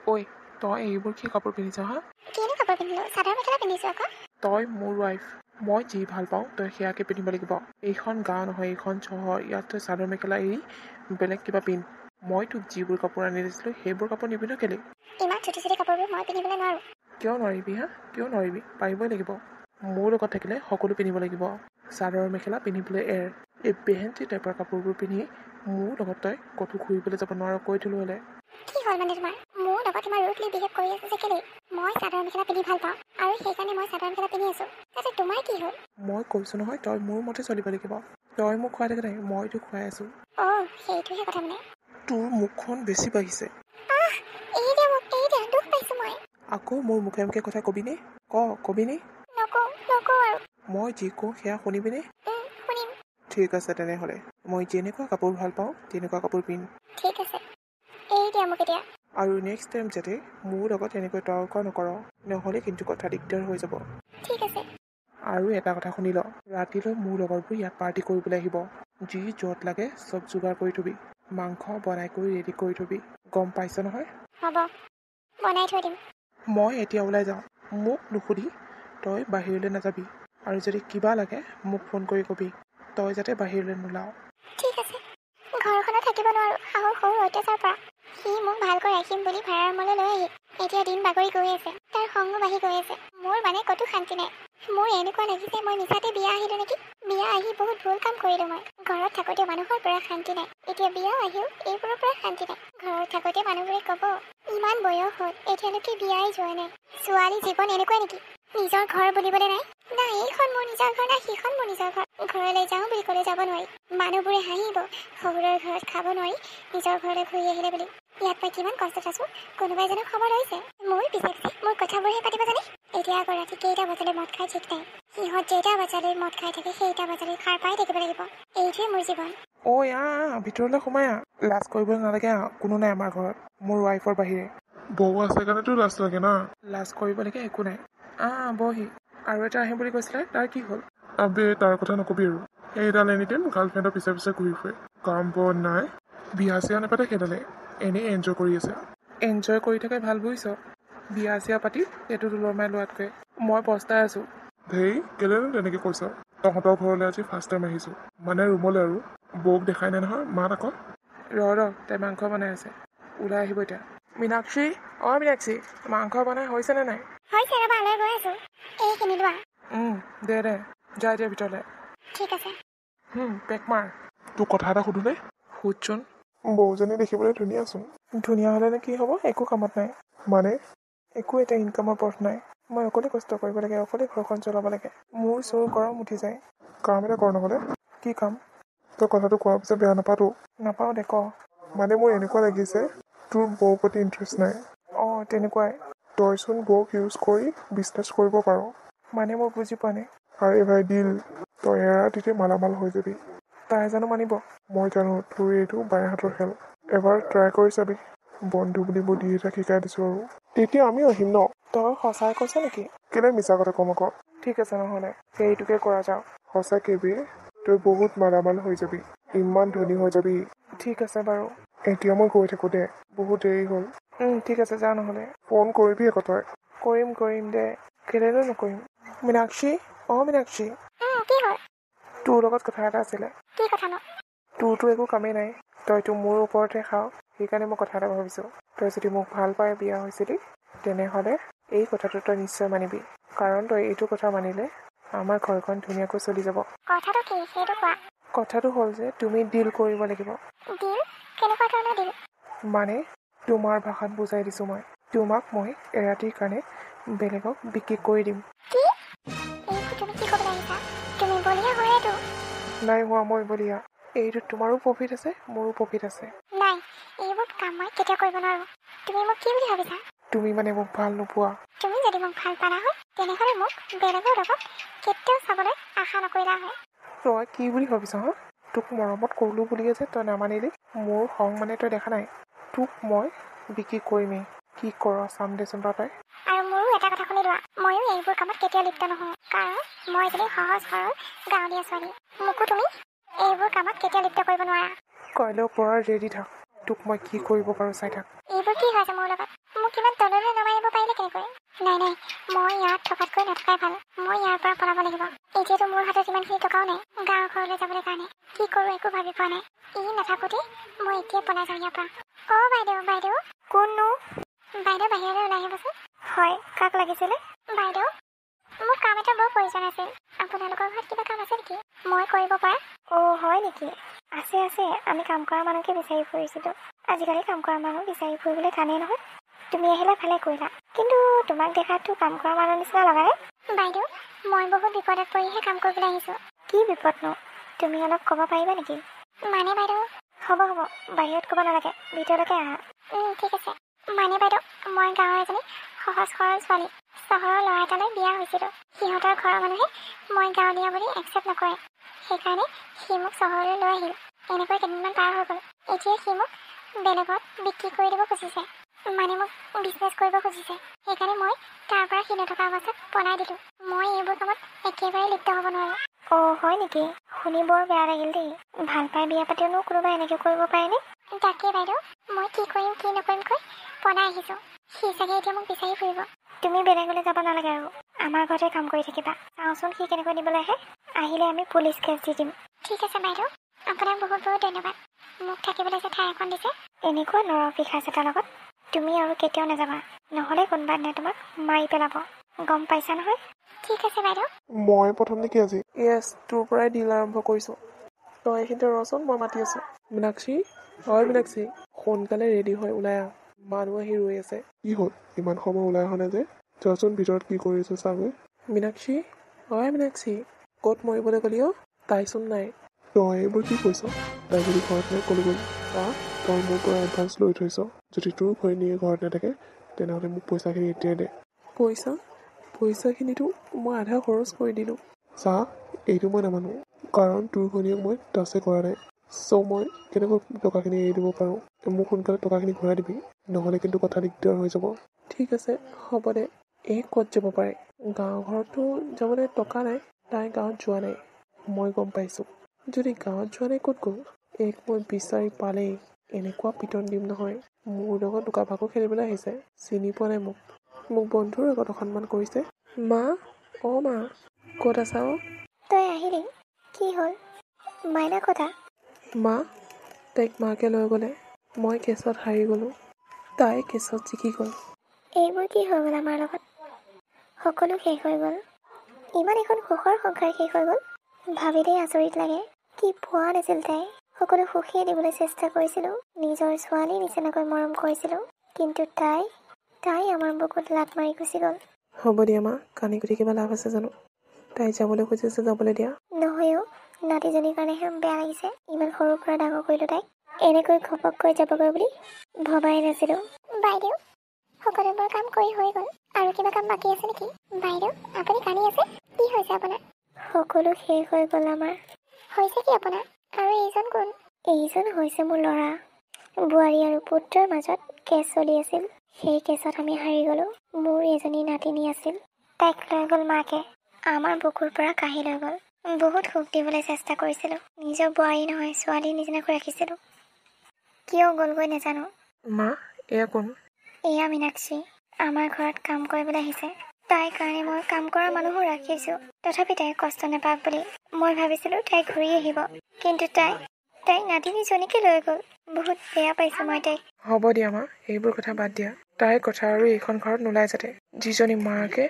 ঐ তই এইবোৰ কি কাপোৰ পিন্ধিছ হা? কিনো কাপোৰ পিন্ধিলোঁ? চাদৰ মেখেলা পিন্ধিছোঁ আকৌ। তই মোৰ ৱাইফ, মই যি ভাল পাওঁ তই সেয়াকে পিন্ধিব লাগিব। এইখন গাঁও নহয়, এইখন চহৰ। ইয়াত তই চাদৰ মেখেলা এৰি বেলেগ কিবা পিন্ধ। মই তোক যিবোৰ কাপোৰ আনি দিছিলোঁ সেইবোৰ কাপোৰ নিপিন্ধ কেলে? ইমান চুটি চুটি কাপোৰবোৰ মই পিন্ধিবলৈ নোৱাৰোঁ। কিয় নোৱাৰিবি হা? কিয় নোৱাৰিবি? পাৰিবই লাগিব। মোৰ লগত থাকিলে সকলো পিন্ধিব লাগিব। চাদৰ মেখেলা পিন্ধিবলৈ এৰ। এই বেহেঞ্চি টাইপৰ কাপোৰবোৰ পিন্ধি মোৰ লগত তই ক'তো ঘূৰিবলৈ যাব নোৱাৰ, কৈ থলো হ'লে। কি হ'ল মানে তোমাৰ? মোৰ লগত ইমান ৰুডলি বিহেভ কৰি আছে যে কেলে? মই চাদৰ মেখেলা পিন্ধি ভাল পাওঁ আৰু সেইকাৰণে মই চাদৰ মেখেলা পিন্ধি আছোঁ। তাতে তোমাৰ কি হ'ল? মই কৈছোঁ নহয় তই মোৰ মতে চলিব লাগিব। তই মোক খুৱাই থাকে নাই, মই তোক খুৱাই আছোঁ। সেইটোহে কথা মানে। তোৰ মুখখন বেছি বাঢ়িছে। এৰি দিয়া মোক, এৰি দিয়া, দুখ পাইছোঁ মই। আকৌ মোৰ মুখে মুখে কথা কবিনে? কবিনে? নকওঁ আৰু। মই যি কওঁ সেয়া শুনিবিনে? শুনিম। ঠিক আছে তেনেহ'লে। মই যেনেকুৱা কাপোৰ ভাল পাওঁ তেনেকুৱা কাপোৰ পিন্ধ। ঠিক আছে, এৰি দিয়া মোক এতিয়া। আৰু নেক্সট টাইম যাতে মোৰ লগত এনেকৈ তৰ্ক নকৰ, নহ'লে কিন্তু কথা দিগদাৰ হৈ যাব। ঠিক আছে। আৰু এটা কথা শুনি ল, ৰাতিলৈ মোৰ লগৰবোৰ ইয়াত পাৰ্টি কৰিবলৈ আহিব। যি য'ত লাগে চব যোগাৰ কৰি থবি। মাংস বনাই কৰি ৰেডি কৰি থবি, গম পাইছ নহয়? হ'ব, বনাই থৈ দিম। মই এতিয়া ওলাই যাওঁ। মোক নুসুধি তই বাহিৰলৈ নাযাবি। আৰু যদি কিবা লাগে মোক ফোন কৰি কবি। তই যাতে বাহিৰলৈ নোলাৱ। ঠিক আছে। ঘৰখনত থাকিব নোৱাৰোঁ শাহুৰ সৰু অত্যাচাৰ পৰা। সি মোক ভালকৈ ৰাখিম বুলি ভাড়া ৰুমলৈ লৈ আহি এতিয়া দিন বাগৰি গৈ আছে। তাৰ খঙো বাঢ়ি গৈ আছে। মোৰ মানে ক'তো শান্তি নাই। মোৰ এনেকুৱা লাগিছে মই মিছাতে বিয়া আহিলোঁ নেকি। বিয়া আহি বহুত ভুল কাম কৰিলোঁ মই। ঘৰত থাকোঁতে মানুহৰ পৰা শান্তি নাই, এতিয়া বিয়া আহিও এইবোৰৰ পৰা শান্তি নাই। ঘৰত থাকোঁতে মানুহবোৰে ক'ব ইমান বয়স হ'ল এতিয়ালৈকে বিয়াই যোৱা নাই। ছোৱালী জীৱন এনেকুৱাই নেকি? নিজৰ ঘৰ বুলিবলৈ নাই। না এইখন মোৰ নিজৰ ঘৰ, না সিখন মোৰ নিজৰ ঘৰ। ঘৰলৈ যাওঁ বুলি ক'লে যাব নোৱাৰি। মানুহবোৰে হাঁহিব, শহুৰৰ ঘৰত খাব নোৱাৰি নিজৰ ঘৰলৈ ঘূৰি আহিলে বুলি। ইয়াত মই কিমান কষ্টত আছোঁ, কোনোবাই জানো খবৰ লৈছে? মোৰ পিছে মোৰ কথাবোৰহে পাতিব জানে। এতিয়া আকৌ ৰাতি কেইটা বজালৈ মদ খাই ঠিক নাই। সিহঁত যেইটা বজালৈ মদ খাই থাকে সেইটা বজালৈ সাৰ পাই থাকিব লাগিব। এইটোৱে মোৰ জীৱন। ভিতৰলৈ সোমাই লাজ কৰিবলৈ নালাগে। কোনো নাই আমাৰ ঘৰত, মোৰ ৱাইফৰ বাহিৰে। বৌ আছে কাৰণেতো লাজ লাগে না। লাজ কৰিবলৈকে একো নাই। বহি। আৰু এটা আহিম বুলি কৈছিলে, তাৰ কি হ'ল? আবে তাৰ কথা নকবি আৰু। এইডাল এনিটাইম গাৰ্লফ্ৰেণ্ডৰ পিছে পিছে ঘূৰি ফুৰে। কাম বন নাই, বিয়া চিয়া নাপাতে সেইডালে। এনেই এনজয় কৰি আছে। এনজয় কৰি থাকে ভাল বুজিছ। বিয়া চিয়া পাতি এইটো ওলমাই লোৱাতকৈ মই পস্তাই আছোঁ। কেলেনো তেনেকৈ কৈছ? তহঁতৰ ঘৰলৈ আজি ফাৰ্ষ্ট টাইম আহিছোঁ, মানে ৰুমলৈ আৰু। বৌক দেখাই নাই নহয়, মাত আকৌ। তাই মাংস বনাই আছে, ওলাই আহিব এতিয়া। মীনাক্ষী, মীনাক্ষী, মাংস বনাই হৈছেনে নাই? হৈছে ৰ'বা, লৈ গৈ আছোঁ। এইখিনি লোৱা। দে যা এতিয়া ভিতৰলৈ। ঠিক আছে। পেক মাৰ। তোক কথা এটা সুধোনে? সুধচোন। বৌজনী দেখিবলৈ ধুনীয়াচোন। ধুনীয়া হ'লেনো কি হ'ব? একো কামত নাই। মানে একো এটা ইনকামৰ পথ নাই। মই অকলে কষ্ট কৰিব লাগে, অকলে ঘৰখন চলাব লাগে। মোৰ চোৰ গৰম উঠি যায়। কাম এটা কৰ নহ'লে। কি কাম? তই কথাটো কোৱাৰ পিছত বেয়া নাপাতো? নাপাওঁ দে, ক। মানে মোৰ এনেকুৱা লাগিছে তোৰ বৌৰ প্ৰতি ইণ্টাৰেষ্ট নাই। তেনেকুৱাই। তইচোন বৌক ইউজ কৰি বিজনেছ কৰিব পাৰ। মানে মই বুজি পোৱা নাই। আৰে ভাই ডিল, তই এৰা তেতিয়া মালামাল হৈ যাবি। তাই জানো মানিব? মই জানো তোৰ এইটো বাই হাতৰ খেল। এবাৰ ট্ৰাই কৰি চাবি। বন্ধু বুলি বুদ্ধি এটা শিকাই দিছোঁ আৰু। তেতিয়া আমিও আহিম ন? তই সঁচাই কৈছ নেকি? কেলে মিছা কথা কম আকৌ। ঠিক আছে নহ'লে সেইটোকে কৰা যাওক। সঁচাকে বে, তই বহুত মালামাল হৈ যাবি, ইমান ধনী হৈ যাবি। ঠিক আছে বাৰু। এতিয়া মই গৈ থাকোঁ দে, বহুত দেৰি হ'ল। ঠিক আছে যা নহ'লে। ফোন কৰিবি আকৌ তই। কৰিম দে, কেলেনো নকৰিম। মীনাক্ষী, মীনাক্ষী। কি হ'ল? তোৰ লগত কথা এটা আছিলে। কি কথা নো? তোৰতো একো কামেই নাই, তইতো মোৰ ওপৰতহে খাৱ। সেইকাৰণে মই কথা এটা ভাবিছোঁ। তই যদি মোক ভাল পাই বিয়া হৈছিলি, তেনেহ'লে এই কথাটো তই নিশ্চয় মানিবি। কাৰণ তই এইটো কথা মানিলে আমাৰ ঘৰখন ধুনীয়াকৈ চলি যাব। কথাটো কি সেইটো কোৱা। কথাটো হ'ল যে তুমি ডিল কৰিব লাগিব। ডিল? কেনেকুৱা ধৰণৰ ডিল? মানে তোমাৰ ভাষাত বুজাই দিছোঁ মই। তোমাক মই এৰাতিৰ কাৰণে বেলেগক বিক্ৰী কৰি দিম। কি? এইবোৰ তুমি কি ক'বলৈ আহিছা? তুমি বলিয়া হয়তো। নাই হোৱা মই বলিয়া। এইটোত তোমাৰো প্ৰফিট আছে, মোৰো প্ৰফিট আছে। নাই, এইবোৰ কাম মই কেতিয়াও কৰিব নোৱাৰোঁ। তুমি মোক কি বুলি ভাবিছা? তুমি মানে মোক ভাল নোপোৱা। তুমি যদি মোক ভাল পালা হয়, তেনেহ'লে মোক বেলেগৰ লগত কেতিয়াও চাবলৈ আশা নকৰিলা হয়। তই কি বুলি ভাবিছ হা? তোক মৰমত ক'লোঁ বুলিয়ে যে তই নামানিলি। মোৰ খং মানে তই দেখা নাই। তোক মই বিক্ৰী কৰিমেই। কি কৰ চাম দেচোন তই। আৰু মোৰো এটা কথা শুনি লোৱা, ময়ো এইবোৰ কামত কেতিয়াও লিপ্ত নহওঁ। কাৰণ মই এজনী সহজ সৰল গাঁৱলীয়া ছোৱালী। মোকো তুমি এইবোৰ কামত কেতিয়াও লিপ্ত কৰিব নোৱাৰা। কাইলৈৰ পৰা ৰেডি থাক। তোক মই কি কৰিব পাৰোঁ চাই থাক। এইবোৰ কি হৈছে মোৰ লগত? মোক কিবা ইমান তললৈ নমাই পাৰিলে কেনেকৈ? নাই নাই, মই ইয়াত থকাতকৈ নথকাই ভাল। মই ইয়াৰ পৰা পলাব লাগিব। এতিয়াতো মোৰ হাতত ইমানখিনি টকাও নাই গাঁৱৰ ঘৰলৈ যাবলৈ কাৰণে। কি কৰোঁ একো ভাবি পোৱা নাই। ই নাথাকোঁতে মই এতিয়া পলাই যাওঁ ইয়াৰ পৰা। অ' বাইদেউ বাইদেউ। কোননো? বাইদেউ বাহিৰলৈ ওলাই আহিবচোন। হয়, কাক লাগিছিলে? বাইদেউ, মোক কাম এটা বৰ প্ৰয়োজন আছিল। আপোনালোকৰ ঘৰত কিবা কাম আছে নেকি মই কৰিব পৰা? অ' হয় নেকি? আছে আছে, আমি কাম কৰা মানুহকে বিচাৰি ফুৰিছিলোঁ। আজিকালি কাম কৰা মানুহ বিচাৰি ফুৰিবলৈ টানেই নহয়। তুমি আহিলে ভালে কৰিলা, কিন্তু তোমাক দেখাতো কাম কৰা মানুহ নিচিনা লগা নাই। বাইদেউ, মই বহুত বিপদত পৰিহে কাম কৰিবলৈ আহিছোঁ। কি বিপদনো? তুমি অলপ ক'ব পাৰিবা নেকি? মানে বাইদেউ, হ'ব হ'ব, বাহিৰত ক'ব নালাগে, ভিতৰলৈকে আহা। ঠিক আছে। মানে বাইদেউ, মই গাঁৱৰ এজনী সহজ সৰল ছোৱালী। চহৰৰ ল'ৰা এটালৈ বিয়া হৈছিলোঁ। সিহঁতৰ ঘৰৰ মানুহে মই গাঁৱলীয়া বুলি একচেপ্ট নকৰে। সেইকাৰণে সি মোক চহৰলৈ লৈ আহিল। এনেকৈ কেইদিনমান পাৰ হৈ গ'ল। এতিয়া সি মোক বেলেগত বিক্ৰী কৰি দিব খুজিছে। মানে মোক বিজনেছ কৰিব খুজিছে। সেইকাৰণে মই তাৰ পৰা সি নথকা অৱস্থাত পলাই দিলোঁ। মই এইবোৰ কামত একেবাৰে লিপ্ত হ'ব নোৱাৰোঁ। অ' হয় নেকি? শুনি বৰ বেয়া লাগিল দেই। ভাল পাই বিয়া পাতিওনো কোনোবাই এনেকৈ কৰিব পাৰেনে? তাকে বাইদেউ, মই কি কৰিম কি নকৰিমকৈ পলাই আহিছোঁ। সি চাগে এতিয়া মোক বিচাৰি ফুৰিব। তুমি বেলেগলৈ যাব নালাগে আৰু আমাৰ ঘৰতে কাম কৰি থাকিবা। চাওঁচোন সি কেনেকৈ দিবলৈ আহে। আহিলে আমি পুলিচ কেছ দি দিম। ঠিক আছে বাইদেউ, আপোনাক বহুত বহুত ধন্যবাদ। মোক থাকিবলৈ যে ঠাই এখন দিছে। এনেকুৱা নৰপিশাচ এটাৰ লগত তুমি আৰু কেতিয়াও নাযাবা, নহ'লে কোনোবা দিনা তোমাক মাৰি পেলাব। গম পাইছা নহয়? ঠিক আছে বাইদেউ। মই প্ৰথম নেকি আজি? য়েছ, তোৰ পৰাই ডিল আৰম্ভ কৰিছোঁ। তই এইখিনিতে ৰচোন, মই মাতি আছোঁ। মীনাক্ষী, হয় মীনাক্ষী, সোনকালে ৰেডি হৈ ওলাই আহ। মানুহ আহি ৰৈ আছে। কি হ'ল ইমান সময় ওলাই অহা নাই যে? চোৱাচোন ভিতৰত কি কৰি আছে চাগৈ। মীনাক্ষী, হয় মীনাক্ষী, ক'ত মৰিবলৈ গ'লি অ'? তাইচোন নাই। তই এইবোৰ কি কৈছ? তাই যদি ঘৰত নাই ক'লৈ গ'ল? তই মোৰ পৰা এডভান্স লৈ থৈছ। যদি তোৰ ঘৈণীয়ে ঘৰত নাথাকে তেনেহ'লে মোক পইচাখিনি এতিয়াই দে। পইচাখিনিতো মই আধা খৰচ কৰি দিলোঁ। চা, এইটো মই নামানো, কাৰণ তোৰ ঘৈণীয়েক মই টাচে কৰা নাই। চ' মই কেনেকৈ টকাখিনি এৰি দিব পাৰোঁ? মোক সোনকালে টকাখিনি ঘূৰাই দিবি, নহ'লে কিন্তু কথা দিগদাৰ হৈ যাব। ঠিক আছে, হ'ব দে। এই ক'ত যাব পাৰে? গাঁও ঘৰতো যাবলৈ টকা নাই। তাই গাঁৱত যোৱা নাই, মই গম পাইছোঁ। যদি গাঁৱত যোৱা নাই ক'ত গ'ল? এইক মই বিচাৰি পালেই এনেকুৱা পিটন দিম নহয়। মোৰ লগত লুকা ভাকু খেলিবলৈ আহিছে। চিনি পোৱা নাই মোক। মোক বন্ধুৰ আগত অসন্মান কৰিছে। মা, অ' মা, ক'ত আছা অ'? তই আহিলি? কি হ'ল? মাইনা কথা? মা, তাইক মাকে লৈ গ'লে। মই কেছত হাৰি গ'লোঁ। তাই কেছত জিকি গ'ল। এইবোৰ কি হৈ গ'ল আমাৰ লগত? সকলো শেষ হৈ গ'ল। ইমান এখন সুখৰ সংসাৰ শেষ হৈ গ'ল। ভাবিলেই আচৰিত লাগে। কি পোৱা নাছিল তাই? সকলো সুখেই দিবলৈ চেষ্টা কৰিছিলোঁ। নিজৰ ছোৱালী নিচিনাকৈ মৰম কৰিছিলোঁ। কিন্তু তাই আমাৰ বুকুত লাত মাৰি গুচি গ'ল। হ'ব দিয়া মা, কান্দি কুটি কিবা লাভ আছে জানো? তাই যাবলৈ খুজিছে, যাবলৈ দিয়া। নহয়ও, নাতিজনীৰ কাৰণেহে বেয়া লাগিছে। ইমান সৰুৰ পৰা ডাঙৰ কৰিলোঁ তাইক। এনেকৈ ঘপককৈ যাবগৈ বুলি ভবাই নাছিলোঁ। বাইদেউ, সকলোবোৰ কাম কৰি হৈ গ'ল। আৰু কিবা কাম বাকী আছে নেকি? বাইদেউ, আপুনি কান্দি আছে? কি হৈছে আপোনাৰ? সকলো শেষ হৈ গ'ল আমাৰ। হৈছে কি আপোনাৰ? আৰু এইজন কোন? এইজন হৈছে মোৰ ল'ৰা। বোৱাৰী আৰু পুত্ৰৰ মাজত কেছ চলি আছিল। সেই কেছত আমি হাৰি গ'লোঁ। মোৰ এজনী নাতিনী আছিল। তাইক লৈ গ'ল মাকে। আমাৰ বুকুৰ পৰা কাঢ়ি লৈ গ'ল। বহুত সুখ দিবলৈ চেষ্টা কৰিছিলোঁ। নিজৰ বোৱাৰী নহয়, ছোৱালীৰ নিচিনাকৈ ৰাখিছিলোঁ। কিয় গ'লগৈ নাজানো। মা, এয়া কোন? এয়া মীনাক্ষী, আমাৰ ঘৰত কাম কৰিবলৈ আহিছে। তাইৰ কাৰণে মই কাম কৰা মানুহো ৰাখিছোঁ। তথাপি তাই কষ্ট নাপাওক বুলি মই ভাবিছিলোঁ তাই ঘূৰি আহিব। কিন্তু তাই নাতিনীজনীকে লৈ গ'ল। বহুত বেয়া পাইছোঁ মই তাইক। হ'ব দিয়া মা, এইবোৰ কথা বাদ দিয়া। তাইৰ কথা আৰু এইখন ঘৰত নোলাই যাতে। যিজনী মাকে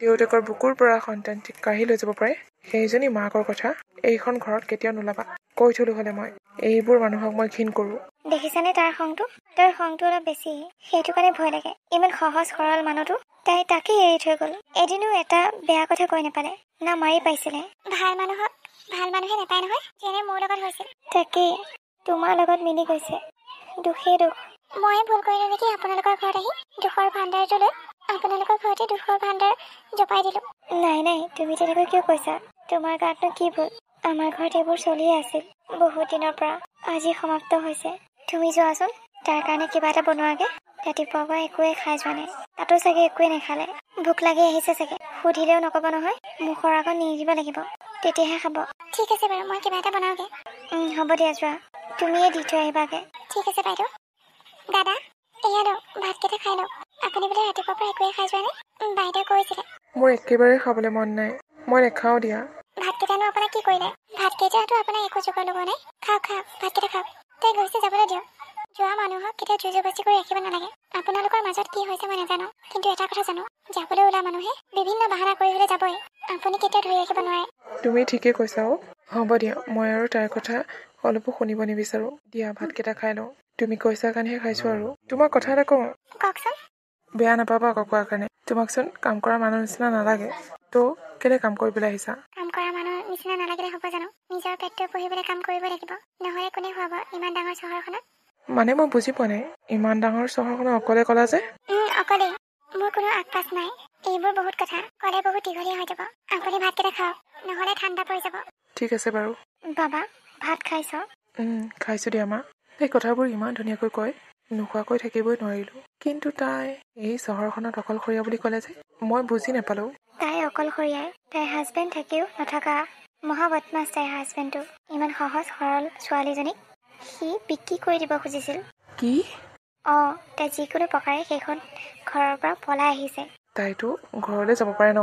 দেউতাকৰ বুকুৰ পৰা সন্তানটিক কাঢ়ি লৈ যাব পাৰে, সেইজনী মাকৰ কথা এইখন ঘৰত কেতিয়াও নোলাবা। কৈ থলো হ'লে মই। এইবোৰ মানুহক মই ঘিণ কৰোঁ। দেখিছানে তাৰ খংটো? তাৰ খংটো অলপ বেছি। সেইটো কাৰণে ভয় লাগে। ইমান সহজ সৰল মানুহটো তাই তাকেই এৰি থৈ গ'ল। এদিনো এটা বেয়া কথা কৈ নাপালে, না মাৰি পাইছিলে। ভাল মানুহে নাপায় নহয়, যেনে মোৰ লগত হৈছিল। তাকেই তোমাৰ লগত মিলি গৈছে। দুখেই দুখ। ময়ে ভুল কৰিলোঁ নেকি আপোনালোকৰ ঘৰত আহি? দুখৰ ভাণ্ডাৰটো লৈ আপোনালোকৰ ঘৰতে দুখৰ ভাণ্ডাৰ জপাই দিলোঁ। নাই, তুমি তেনেকৈ কিয় কৈছা? তোমাৰ গাতনো কি ভুল? আমাৰ ঘৰত এইবোৰ চলিয়ে আছিল বহুত দিনৰ পৰা। আজি সমাপ্ত হৈছে। তুমি যোৱাচোন, তাৰ কাৰণে কিবা এটা বনোৱাগে। ৰাতিপুৱাৰ পৰা একোৱে খাই যোৱা নাই। তাতো চাগে একোৱে নাখালে। ভোক লাগি আহিছে চাগে। সুধিলেও নক'ব নহয়। মুখৰ আগত নি দিব লাগিব, তেতিয়াহে খাব। ঠিক আছে বাৰু, মই কিবা এটা বনাওঁগে। হ'ব দিয়া, যোৱা। তুমিয়ে দি থৈ আহিবাগে। ঠিক আছে বাইদেউ। দাদা, এয়া লওক, ভাতকেইটা খাই লওক। আপুনি বোলে ৰাতিপুৱাৰ পৰা একোৱে খাই যোৱা নাই? বাইদেউ কৈছিলে। মোৰ একেবাৰে খাবলৈ মন নাই, মই নেখাওঁ দিয়া। ভাতকেইটানো আপোনাক কি কৰিলে? ভাতকেইটাতো আপোনাক একো যোগাৰ লগোৱা নাই। খাওক খাওক, ভাতকেইটা খাওক। তাই গৈছে যাবলৈ দিয়ক। যোৱা মানুহক কেতিয়াও জোৰ জবস্তি কৰি ৰাখিব নালাগে। আপোনালোকৰ মাজত কি হৈছে মই নাজানো, কিন্তু এটা কথা জানো, যাবলৈ ওলোৱা মানুহে বিভিন্ন বাহানা কৰি হ'লে যাবই। আপুনি কেতিয়াও ধৰি ৰাখিব নোৱাৰে। তুমি ঠিকেই কৈছা অ'। হ'ব দিয়া, মই আৰু তাইৰ কথা অলপো শুনিব নিবিচাৰোঁ। দিয়া ভাতকেইটা খাই লওঁ। তুমি কৈছা কাৰণেহে খাইছোঁ আৰু। তোমাক কথা এটা কওঁ? কওকচোন। বেয়া নাপাবা আকৌ কোৱাৰ কাৰণে। তোমাকচোন কাম কৰা মানুহ নিচিনা নালাগে, তো কেলৈ কাম কৰিবলৈ আহিছা? কাম কৰা মানুহ নিচিনা নালাগিলে হ'ব জানো? নিজৰ পেটটো পুহিবলৈ কাম কৰিব লাগিব, নহ'লে কোনে খুৱাব ইমান ডাঙৰ চহৰখনত? মানে মই বুজি পোৱা নাই, ইমান ডাঙৰ চহৰখনত অকলে ক'লা যে? অকলেই। মোৰ কোনো আগপাছ নাই। এইবোৰ বহুত কথা ক'লে বহুত দীঘলীয়া হৈ যাব। আপুনি ভাতকেইটা খাওক, নহ'লে ঠাণ্ডা পৰি যাব। ঠিক আছে বাৰু। বাবা, ভাত খাইছ? খাইছোঁ দিয়া মা। এই কথাবোৰ ইমান ধুনীয়াকৈ কয়, নোখোৱাকৈ থাকিবই নোৱাৰিলোঁ। কিন্তু তাই এই চহৰখনত অকলশৰীয়া বুলি ক'লে যে, মই বুজি নাপালোঁ। তাই অকলশৰীয়াই। তাইৰ হাজবেণ্ড থাকিও নথকা মহা বদমাছ তাইৰ হাজবেণ্ডটো। ইমান সহজ সৰল ছোৱালীজনীক সি বিক্ৰী কৰি দিব খুজিছিল। কি? তাই যিকোনো প্ৰকাৰে সেইখন ঘৰৰ পৰা পলাই আহিছে। তাইতো ঘৰলৈ যাব পাৰে ন?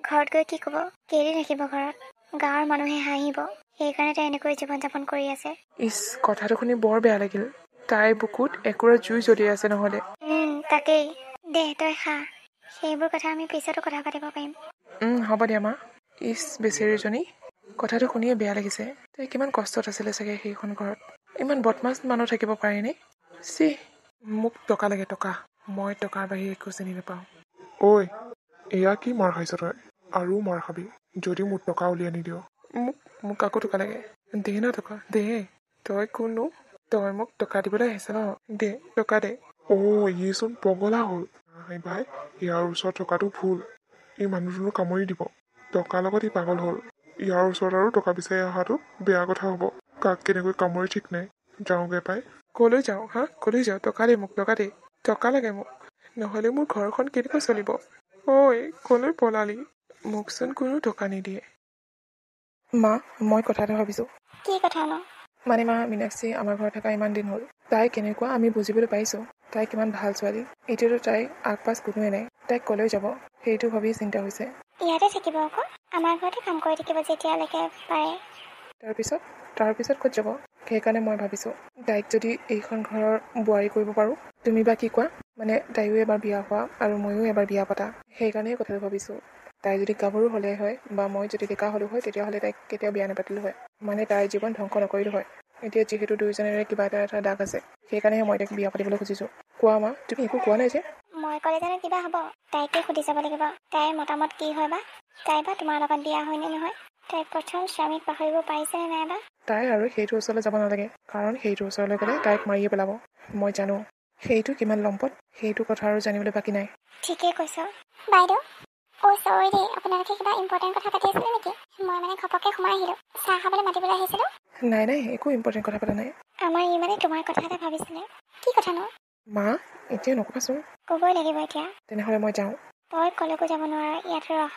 ঘৰত গৈ কি ক'ব? কেইদিন থাকিব ঘৰত? গাঁৱৰ মানুহে হাঁহিব। সেইকাৰণে তাই এনেকৈ জীৱন যাপন কৰি আছে। কথাটো শুনি বৰ বেয়া লাগিল। তাইৰ বুকুত একুৰা জুই জ্বলি আছে নহ'লে। তাকেই। দে তই খা। সেইবোৰ কথা আমি পিছতো কথা পাতিব পাৰিম। হ'ব দিয়া মা। বেচেৰীজনী, কথাটো শুনিয়ে বেয়া লাগিছে। তাই কিমান কষ্টত আছিলে চাগে সেইখন ঘৰত। ইমান বদমাছ মানুহ থাকিব পাৰেনে? মোক টকা লাগে, টকা। মই টকাৰ বাহিৰে একো চিনি নাপাওঁ। ঐ, এয়া কি মাৰ খাইছ তই? আৰু মাৰ খাবি যদি মোক টকা উলিয়াই নিদিয়। মোক আকৌ টকা লাগে। দে না টকা, দে। তই কোননো? তই মোক টকা দিবলৈ আহিছ ন? দে, টকা দে। ইচোন পগলা হ'ল। ভাই, ইয়াৰ ওচৰত থকাটো ভুল। এই মানুহজনো কামুৰি দিব। টকাৰ লগত ই পাগল হ'ল। ইয়াৰ ওচৰত আৰু টকা বিচাৰি অহাটো বেয়া কথা হ'ব। কাক কেনেকৈ কামুৰি ঠিক নাই। যাওঁগে পাই। ক'লৈ যাওঁ হা? ক'লৈ যাওঁ? টকা দে মোক, টকা দে। টকা লাগে মোক, নহ'লে মোৰ ঘৰখন কেনেকৈ চলিব? ক'লৈ পলালি? মোকচোন কোনো টকা নিদিয়ে। মা, মই কথা এটা ভাবিছোঁ। কি কথা ন? মানে মা, মীনাক্ষী আমাৰ ঘৰত থকা ইমান দিন হ'ল। তাই কেনেকুৱা আমি বুজিবলৈ পাৰিছোঁ। তাই কিমান ভাল ছোৱালী। এতিয়াতো তাইৰ আগপাছ কোনোৱে নাই। তাইক ক'লৈ যাব সেইটো ভাবি চিন্তা হৈছে। ইয়াতে থাকিব আকৌ। আমাৰ ঘৰতে কাম কৰি থাকিব যেতিয়ালৈকে পাৰে। তাৰপিছত ক'ত যাব? সেইকাৰণে মই ভাবিছোঁ তাইক যদি এইখন ঘৰৰ বোৱাৰী কৰিব পাৰোঁ। তুমি বা কি কোৱা? মানে তাইও এবাৰ বিয়া হোৱা আৰু ময়ো এবাৰ বিয়া পতা। সেইকাৰণেই কথাটো ভাবিছোঁ। তাই যদি গাভৰু হ'লে হয় বা মই যদি ডেকা হ'লোঁ হয়, তেতিয়াহ'লে তাইক কেতিয়াও বিয়া নাপাতিলোঁ হয়। মানে তাইৰ জীৱন ধ্বংস নকৰিলোঁ হয়। এতিয়া যিহেতু দুয়োজনৰে কিবা এটা দাগ আছে, সেইকাৰণেহে মই তাইক বিয়া পাতিবলৈ খুজিছোঁ। কোৱা মা, তুমি একো কোৱা নাই যে? মই ক'লে জানো কিবা হ'ব? তাইকে সুধি চাব লাগিব। তাইৰ মতামত কি হয় বা? তাই বা তোমাৰ লগত বিয়া হয় নে নহয়? তাই প্ৰথম স্বামীক পাহৰিব পাৰিছেনে নাইবা? তাই আৰু সেইটো ওচৰলৈ যাব নালাগে, কাৰণ সেইটো ওচৰলৈ গ'লে তাইক মাৰিয়ে পেলাব। মই জানো সেইটো কিমান লম্পট। সেইটো কথা আৰু জানিবলৈ বাকী নাই। ঠিকেই কৈছ। বাইদেউ, চৰি দেই, আপোনালোকে কিবা ইম্পৰ্টেণ্ট কথা পাতি আছিলে নেকি? মই মানে ঘপককৈ সোমাই আহিলোঁ। চাহ খাবলৈ মাতিবলৈ আহিছিলোঁ। নাই, একো ইম্পৰ্টেণ্ট কথা পতা নাই। আমাৰ মানে তোমাৰ কথা এটা ভাবিছিলে। কি কথানো? মা, এতিয়া নকবাচোন। ক'বই লাগিব এতিয়া। তেনেহ'লে মই যাওঁ। তই ক'লৈকো যাব নোৱাৰ, ইয়াত ৰহ।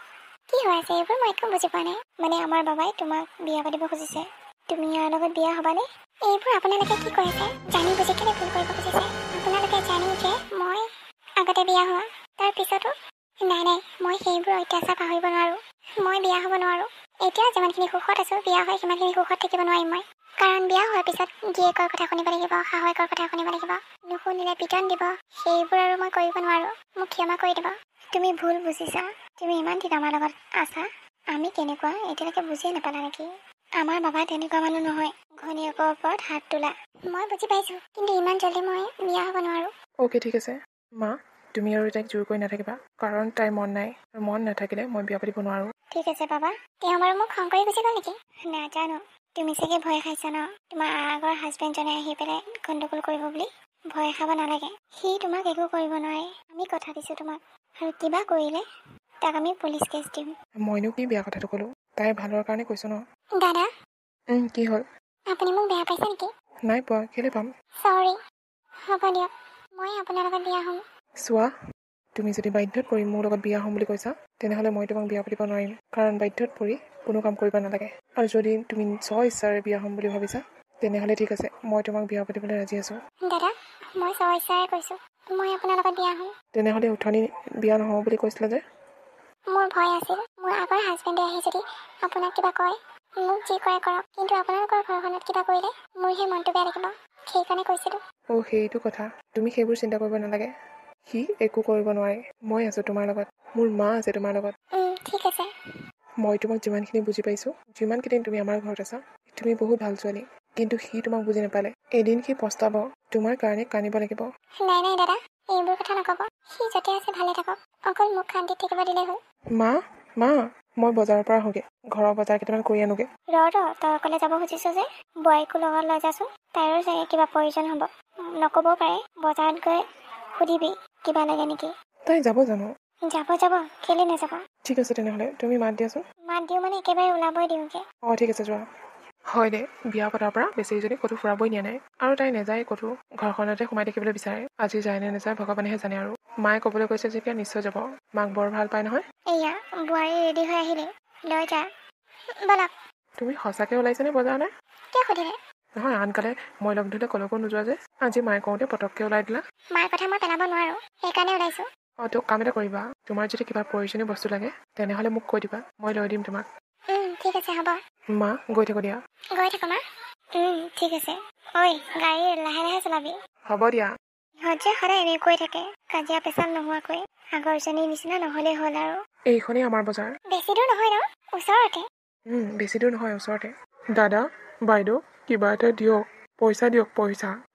কি হৈ আছে এইবোৰ? মই একো বুজি পোৱা নাই। মানে আমাৰ বাবাই তোমাক বিয়া পাতিব খুজিছে। তুমি ইয়াৰ লগত বিয়া হ'বানে? এইবোৰ আপোনালোকে কি কৰিছে? জানি বুজি কেনে ভুল কৰিব খুজিছে? আপোনালোকে জানি যে মই আগতে বিয়া হোৱা, তাৰ পিছতো নাই, মই সেইবোৰ অত্যাচাৰ পাহৰিব নোৱাৰোঁ। মই বিয়া হ'ব নোৱাৰোঁ। এতিয়া যিমানখিনি সুখত আছোঁ, বিয়া হৈ সিমানখিনি সুখত থাকিব নোৱাৰিম মই। কাৰণ বিয়া হোৱাৰ পিছত গিৰিয়েকৰ কথা শুনিব লাগিব, শাহুৱেকৰ কথা শুনিব লাগিব। নুশুনিলে পিটন দিব। সেইবোৰ আৰু মই কৰিব নোৱাৰোঁ। মোক ক্ষমা কৰি দিব। তুমি ভুল বুজিছা। তুমি ইমান দিন আমাৰ লগত আছা। আমি কেনেকুৱা এতিয়ালৈকে বুজিয়ে নাপালা নেকি? আমাৰ বাবা তেনেকুৱা মানুহ নহয়, ঘৈণীয়েকৰ ওপৰত হাত তোলা। মই বুজি পাইছোঁ, কিন্তু ইমান জল্দি মই বিয়া হ'ব নোৱাৰোঁ। অ'কে, ঠিক আছে। মা, তুমি আৰু তাইক জোৰ কৰি নাথাকিবা, কাৰণ তাইৰ মন নাই, আৰু মন নাথাকিলে মই বিয়া পাতিব নোৱাৰোঁ। ঠিক আছে বাবা। তেওঁ বাৰু মোক খং কৰি গুচি গ'ল নেকি? নাজানো। তুমি চাগে ভয় খাইছা ন? তোমাৰ আগৰ হাজবেণ্ডজনে আহি পেলাই গণ্ডগোল কৰিব বুলি। ভয় খাব নালাগে। সি তোমাক একো কৰিব নোৱাৰে। আমি কথা দিছোঁ তোমাক। আৰু কিবা কৰিলে তাক আমি পুলিচ কেছ দিম। মইনো কি বেয়া কথাটো ক'লোঁ? তাইৰ ভালৰ কাৰণে কৈছোঁ ন। দাদা, কি হ'ল? আপুনি মোক বেয়া পাইছে নেকি? নাই পোৱা, কেলৈ পাম? চৰি। হ'ব দিয়ক, মই আপোনাৰ লগত বিয়া হ'ম। চোৱা, তুমি যদি বাধ্যত পৰি মোৰ লগত বিয়া হ'ম বুলি কৈছা, তেনেহ'লে মই তোমাক বিয়া পাতিব নোৱাৰিম। কাৰণ বাধ্যত পৰি কোনো কাম কৰিব নালাগে। আৰু যদি তুমি স্ব-ইচ্ছাৰে বিয়া হ'ম বুলি ভাবিছা, তেনেহ'লে ঠিক আছে, মই তোমাক বিয়া পাতিবলৈ ৰাজি আছোঁ। দাদা, মই স্ব-ইচ্ছাৰে কৈছোঁ। মই আপোনাৰ লগত বিয়া হ'ম। তেনেহ'লে উঠনি বিয়া নহওঁ বুলি কৈছিলে যে? মোৰ ভয় আছিল মোৰ আগৰ হাজবেণ্ডে আহি যদি আপোনাক কিবা কয়, মোক যি কৰে কৰক, কিন্তু আপোনালোকৰ ঘৰখনত কিবা কৰিলে মোৰহে মনটো বেয়া লাগিব, সেইকাৰণে কৈছিলোঁ। সেইটো কথা। তুমি সেইবোৰ চিন্তা কৰিব নালাগে। সি একো কৰিব নোৱাৰে। মই আছোঁ তোমাৰ লগত। মোৰ মা আছে তোমাৰ লগত। ঠিক আছে। মই তোমাক যিমানখিনি বুজি পাইছোঁ, যিমানকেইদিন তুমি আমাৰ ঘৰত আছা, তুমি বহুত ভাল ছোৱালী। কিন্তু সি তোমাক বুজি নাপালে। এদিন সি পস্তাব, তোমাৰ কাৰণে কান্দিব লাগিব। নাই দাদা, এইবোৰ কথা নক'ব। সি য'তে আছে ভালে থাকক, অকল মোক শান্তিত থাকিব দিলেই হ'ল। মা, মই বজাৰৰ পৰা আহোঁগৈ। ঘৰৰ বজাৰ কেইটামান কৰি আনোগৈ। তই অকলে যাব খুজিছ যে, বোৱাৰীকো লগত লৈ যাচোন। তাইৰো চাগে কিবা প্ৰয়োজন হ'ব, নক'বও পাৰে। বজাৰত গৈ সুধিবি কিবা লাগে নেকি। তাই যাব জানো? যাব, কেলে নাযাব। ঠিক আছে তেনেহ'লে, তুমি মাত দিয়াচোন। মাত দিওঁ মানে একেবাৰে ওলাবই দিওঁগৈ। ঠিক আছে যোৱা। হয় দে, বিয়া পতাৰ পৰা বেছিজনী ক'তো ফুৰাবই নিয়া নাই। আৰু তাই নাযায় ক'তো, ঘৰখনতে সোমাই থাকিবলৈ বিচাৰে। আজি যায় নে নাযায় ভগৱানেহে জানে আৰু। মায়ে ক'বলৈ কৈছে যেতিয়া নিশ্চয় যাব। মাক বৰ ভাল পায় নহয়। এয়া বোৱাৰী ৰেডি হৈ আহিলে, লৈ যা বলক। তুমি সঁচাকৈ ওলাইছানে বজাৰলৈ? কিয় সুধিলে? নহয়, আনকালে মই লগ ধৰিলে কলৈকো নোযোৱা যে, আজি মায়ে কওঁতে পটককৈ ওলাই দিলা। মাৰ কথা মই পেলাব নোৱাৰোঁ, সেইকাৰণে ওলাইছোঁ। তোক কাম এটা কৰিবা, তোমাৰ যদি কিবা প্ৰয়োজনীয় বস্তু লাগে তেনেহ'লে মোক কৈ দিবা, মই লৈ দিম তোমাক। ঠিক আছে হ'ব। মা, গৈ থাকোঁ দিয়া। গৈ থাকো মা। ঠিক আছে। ঐ, গাড়ী লাহে লাহে চলাবি। হ'ব দিয়া। ইহঁত যে সদায় এনেকৈ থাকে, কাজিয়া পেচাল নোহোৱাকৈ। আগৰজনীৰ নিচিনা নহ'লেই হ'ল আৰু। এইখনেই আমাৰ বজাৰ। বেছি দূৰ নহয় ন? ওচৰতে। বেছি দূৰ নহয়, ওচৰতে। দাদা, বাইদেউ, কিবা এটা দিয়ক। পইচা দিয়ক,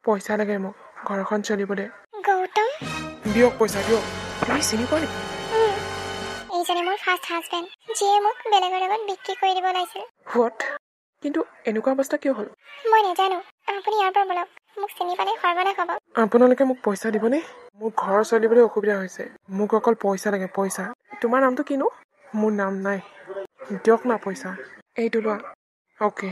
পইচা লাগে মোক ঘৰখন চলিবলৈ। গৌতম, দিয়ক পইচা দিয়ক। তুমি চিনি পোৱা নেকি? এইজনে মোৰ ফাৰ্ষ্ট হাজবেণ্ড, যিয়ে মোক বেলেগৰ লগত বিক্ৰী কৰি দিব ওলাইছিল। হোৱাট? কিন্তু এনেকুৱা অৱস্থা কিয় হ'ল? মই নাজানো। আপুনি ইয়াৰ পৰা বলক, মোক চিনি পালে সৰ্বনাশ হ'ব। আপোনালোকে মোক পইচা দিবনে? মোৰ ঘৰ চলিবলৈ অসুবিধা হৈছে। মোক অকল পইচা লাগে, পইচা। তোমাৰ নামটো কিনো? মোৰ নাম নাই। দিয়ক না পইচা। এইটো লোৱা। অ'কে।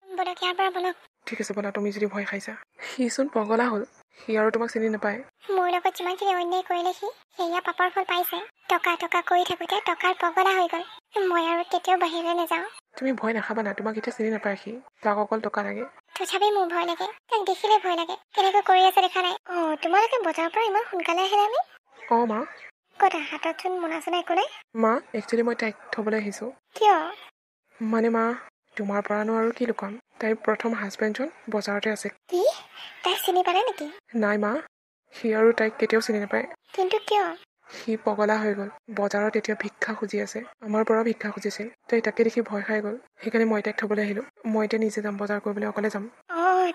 বলক ইয়াৰ পৰা বলক। ঠিক আছে ব'লা, তুমি যদি ভয় খাইছা। সিচোন পগলা হ'ল, সি আৰু তোমাক চিনি নাপায়। মোৰ লগত যিমানখিনি অন্যায় কৰিলে সি, সেয়া পাপৰ ফল পাইছে। টকা কৰি থাকোঁতে টকাৰ পগলা হৈ গ'ল। মই আৰু কেতিয়াও বাহিৰলৈ নাযাওঁ। তুমি ভয় নাখাবা না, তোমাক এতিয়া চিনি নাপায় সি। তাক অকল টকা লাগে। তথাপি মোৰ ভয় লাগে, তাক দেখিলে ভয় লাগে। কেনেকৈ কৰি আছে দেখা নাই? তোমালোকে বজাৰৰ পৰা ইমান সোনকালে আহিলা নে? মা। ক'তা হাতত চোন মোনা চোনা একো নাই? মা, একচুৱেলি মই তাইক থ'বলৈ আহিছোঁ। কিয়? মানে মা, তোমাৰ পৰানো আৰু কি লুকাম? তাইৰ প্ৰথম হাজবেণ্ডজন বজাৰতে আছে। কি? তাই চিনি পালে নেকি? নাই মা, সি আৰু তাইক কেতিয়াও চিনি নাপায়। কিন্তু কিয়? সি পগলা হৈ গ'ল। বজাৰত এতিয়া ভিক্ষা খুজি আছে। আমাৰ পৰাও ভিক্ষা খুজিছিল। তাই তাকে দেখি ভয় খাই গ'ল। সেইকাৰণে মই তাইক থ'বলৈ আহিলোঁ। মই এতিয়া নিজে যাম, বজাৰ কৰিবলৈ অকলে যাম।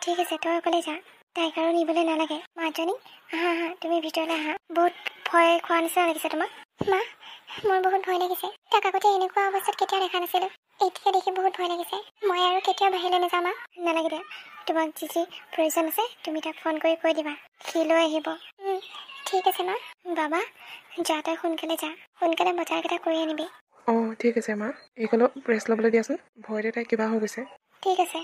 ঠিক আছে, তই অকলে যা। তাইক আৰু নিবলৈ নালাগে। মাজনী, আহা, তুমি ভিতৰলৈ আহা। বহুত ভয় খোৱা নিচিনা লাগিছে তোমাক? মা, মোৰ বহুত ভয় লাগিছে। তাক আগতে এনেকুৱা অৱস্থাত কেতিয়াও দেখা নাছিলোঁ। এতিয়া দেখি বহুত ভয় লাগিছে। মই আৰু কেতিয়াও বাহিৰলৈ নাযাওঁ মা। নালাগে দিয়া। তোমাক যি প্ৰয়োজন আছে তুমি তাক ফোন কৰি কৈ দিবা, সি লৈ আহিব। ঠিক আছে মা। বাবা, যা, তই সোনকালে যা। সোনকালে বজাৰকেইটা কৰি আনিবি। ঠিক আছে মা। এইক অলপ ৰেষ্ট ল'বলৈ দিয়াচোন। ভয়তে তাই কিবা হৈ গৈছে। ঠিক আছে।